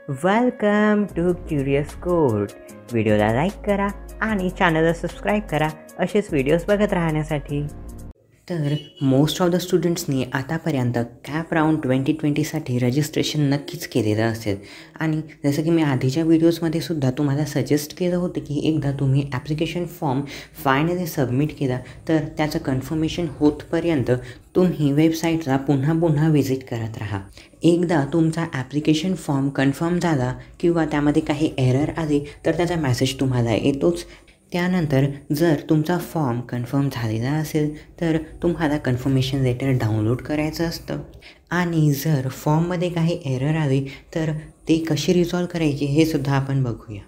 Welcome to curious code. व्हिडिओला like करा आणि चॅनलला सबस्क्राईब करा असेच व्हिडिओज बघत राहण्यासाठी. तर मोस्ट ऑफ द स्टुडंट्सनी आतापर्यंत कॅप राऊंड 2020साठी रजिस्ट्रेशन नक्कीच केलेलं असेल आणि जसं की मी आधीच्या व्हिडिओजमध्ये सुद्धा तुम्हाला सजेस्ट केलं होतं की एकदा तुम्ही ॲप्लिकेशन फॉर्म फायनली सबमिट केला तर त्याचं कन्फर्मेशन होतपर्यंत तुम्ही वेबसाईटला पुन्हा पुन्हा व्हिजिट करत राहा. एकदा तुमचा ॲप्लिकेशन फॉर्म कन्फर्म झाला किंवा त्यामध्ये काही एरर आली तर त्याचा मेसेज तुम्हाला येतोच. त्यानंतर जर तुमचा फॉर्म कन्फर्म झालेला असेल तर तुम्हाला कन्फर्मेशन लेटर डाउनलोड करायचं असतं आणि जर फॉर्ममध्ये काही एरर आली तर ते कशी रिझॉल्व करायची हे सुद्धा आपण बघूया.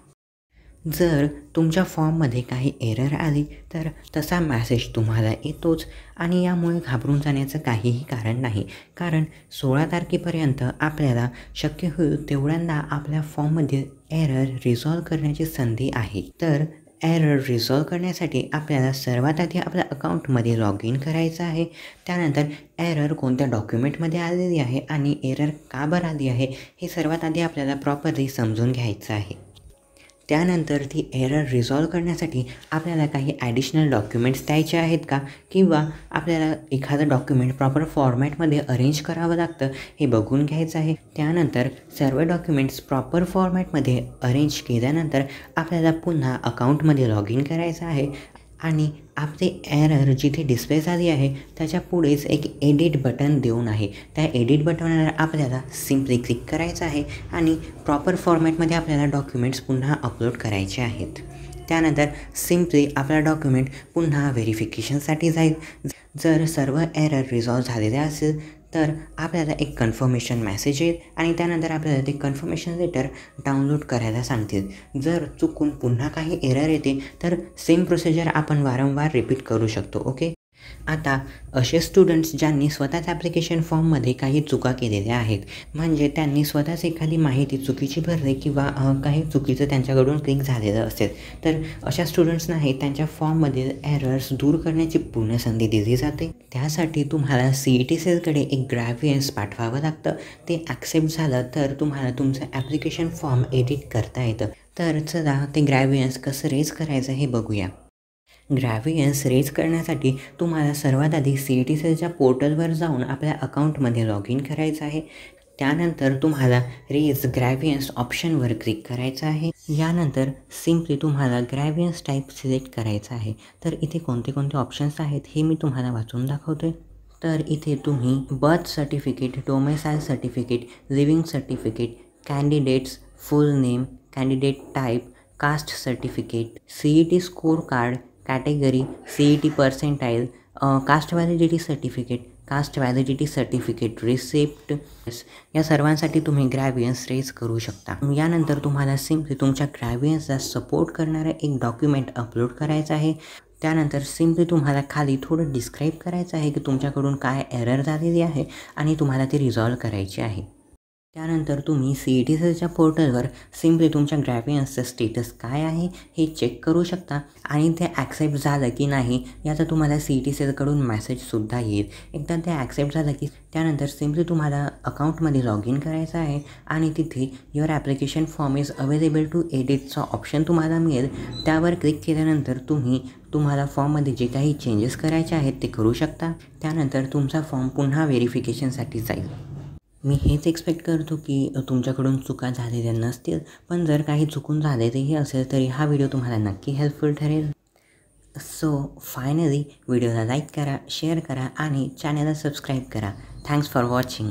जर तुमच्या फॉर्ममध्ये काही एरर आली तर तसा मॅसेज तुम्हाला येतोच आणि यामुळे घाबरून जाण्याचं काहीही कारण नाही, कारण 16 तारखेपर्यंत आपल्याला शक्य होईल तेवढ्यांदा आपल्या फॉर्ममध्ये एरर रिझॉल्व करण्याची संधी आहे. तर एरर रिझॉल्व करण्यासाठी आपल्याला सर्वात आधी आपल्या अकाउंटमध्ये लॉग इन करायचं आहे. त्यानंतर एरर कोणत्या डॉक्युमेंटमध्ये आलेली आहे आणि एरर का बरं आली आहे हे सर्वात आधी आपल्याला प्रॉपरली समजून घ्यायचं आहे. त्यानंतर ती एरर रिझॉल्व करण्यासाठी आपल्याला काही ॲडिशनल डॉक्युमेंट्स द्यायचे आहेत का किंवा आपल्याला एखादं डॉक्युमेंट प्रॉपर फॉर्मॅटमध्ये अरेंज करावं लागतं हे बघून घ्यायचं आहे. त्यानंतर सर्व डॉक्युमेंट्स प्रॉपर फॉर्मॅटमध्ये अरेंज केल्यानंतर आपल्याला पुन्हा अकाउंटमध्ये लॉग इन करायचं आहे आणि आपली एरर जिथे डिस्प्ले झाली आहे त्याच्या पुढेच एक एडिट बटन देऊन आहे. त्या एडिट बटनवर आपल्याला सिम्पली क्लिक करायचं आहे आणि प्रॉपर फॉर्मॅटमध्ये आपल्याला डॉक्युमेंट्स पुन्हा अपलोड करायचे आहेत. त्यानंतर सिम्पली आपला डॉक्युमेंट पुन्हा व्हेरिफिकेशनसाठी जाईल. जर सर्व एरर रिझॉल्व झालेले असेल तर आपल्याला एक कन्फर्मेशन मेसेज येईल आणि त्यानंतर आपल्याला ते कन्फर्मेशन लेटर डाउनलोड करायला सांगतील. जर चुकून पुन्हा काही एरर येते तर सेम प्रोसिजर आपण वारंवार रिपीट करू शकतो. ओके. आता असे स्टुडंट्स ज्यांनी स्वतःच ॲप्लिकेशन फॉर्ममध्ये काही चुका केलेल्या आहेत, म्हणजे त्यांनी स्वतःच एखादी माहिती चुकीची भरली किंवा काही चुकीचं त्यांच्याकडून क्लिक झालेलं असेल तर अशा स्टुडंट्सना त्यांच्या फॉर्ममधील एरर्स दूर करण्याची पूर्ण संधी दिली जाते. त्यासाठी तुम्हाला CET सेलकडे एक ग्रॅव्हियन्स पाठवावं लागतं. ते ॲक्सेप्ट झालं तर तुम्हाला तुमचं ॲप्लिकेशन फॉर्म एडिट करता येतं. तर चला ते ग्रॅव्हियन्स कसं रेज करायचं हे बघूया. ग्रॅव्हियन्स रेज करण्यासाठी तुम्हाला सर्वात आधी CET सेलच्या पोर्टलवर जाऊन आपल्या अकाउंटमध्ये लॉग इन करायचं आहे. त्यानंतर तुम्हाला रेज ग्रॅव्हियन्स ऑप्शनवर क्लिक करायचं आहे. यानंतर सिम्पली तुम्हाला ग्रॅव्हियन्स टाईप सिलेक्ट करायचं आहे. तर इथे कोणते कोणते ऑप्शन्स आहेत हे मी तुम्हाला वाचून दाखवतो. तर इथे तुम्ही birth certificate, domicile certificate, living certificate, candidates full name, candidate type, caste certificate, CET score card, category, CET percentile, caste validity certificate, caste validity certificate receipt, या सर्वांसाठी तुम्ही ग्रॅव्हियन्स रेज करू शकता. यानंतर तुम्हाला सिम्पली तुमच्या ग्रॅव्हियन्सला सपोर्ट करणारं एक डॉक्युमेंट अपलोड करायचं आहे. त्यानंतर सिम्पली तुम्हाला खाली थोडं डिस्क्राईब करायचं आहे की तुमच्याकडून काय एरर झालेली आहे आणि तुम्हाला ती रिझॉल्व करायची आहे. त्यानंतर तुम्ही CET सेलच्या पोर्टलवर सिम्पली तुमच्या ग्रॅव्हियन्सचं स्टेटस काय आहे हे चेक करू शकता आणि ते ॲक्सेप्ट झालं की नाही याचा तुम्हाला CET सेलकडून मेसेजसुद्धा येईल. एकदा ते ॲक्सेप्ट झालं की त्यानंतर सिम्पली तुम्हाला अकाउंटमध्ये लॉग इन करायचं आहे आणि तिथे your application form is available to एडिटचा ऑप्शन तुम्हाला मिळेल. त्यावर क्लिक केल्यानंतर तुम्हाला फॉर्ममध्ये जे काही चेंजेस करायचे आहेत ते करू शकता. त्यानंतर तुमचा फॉर्म पुन्हा व्हेरिफिकेशनसाठी जाईल. मी हेच एक्सपेक्ट करतो की तुमच्याकडून चुका झालेल्या नसतील, पण जर काही चुकून झालेलेही असेल तरी हा व्हिडिओ तुम्हाला नक्की हेल्पफुल ठरेल. सो फायनली व्हिडिओला लाईक करा, शेअर करा आणि चॅनलला सबस्क्राईब करा. Thanks for watching.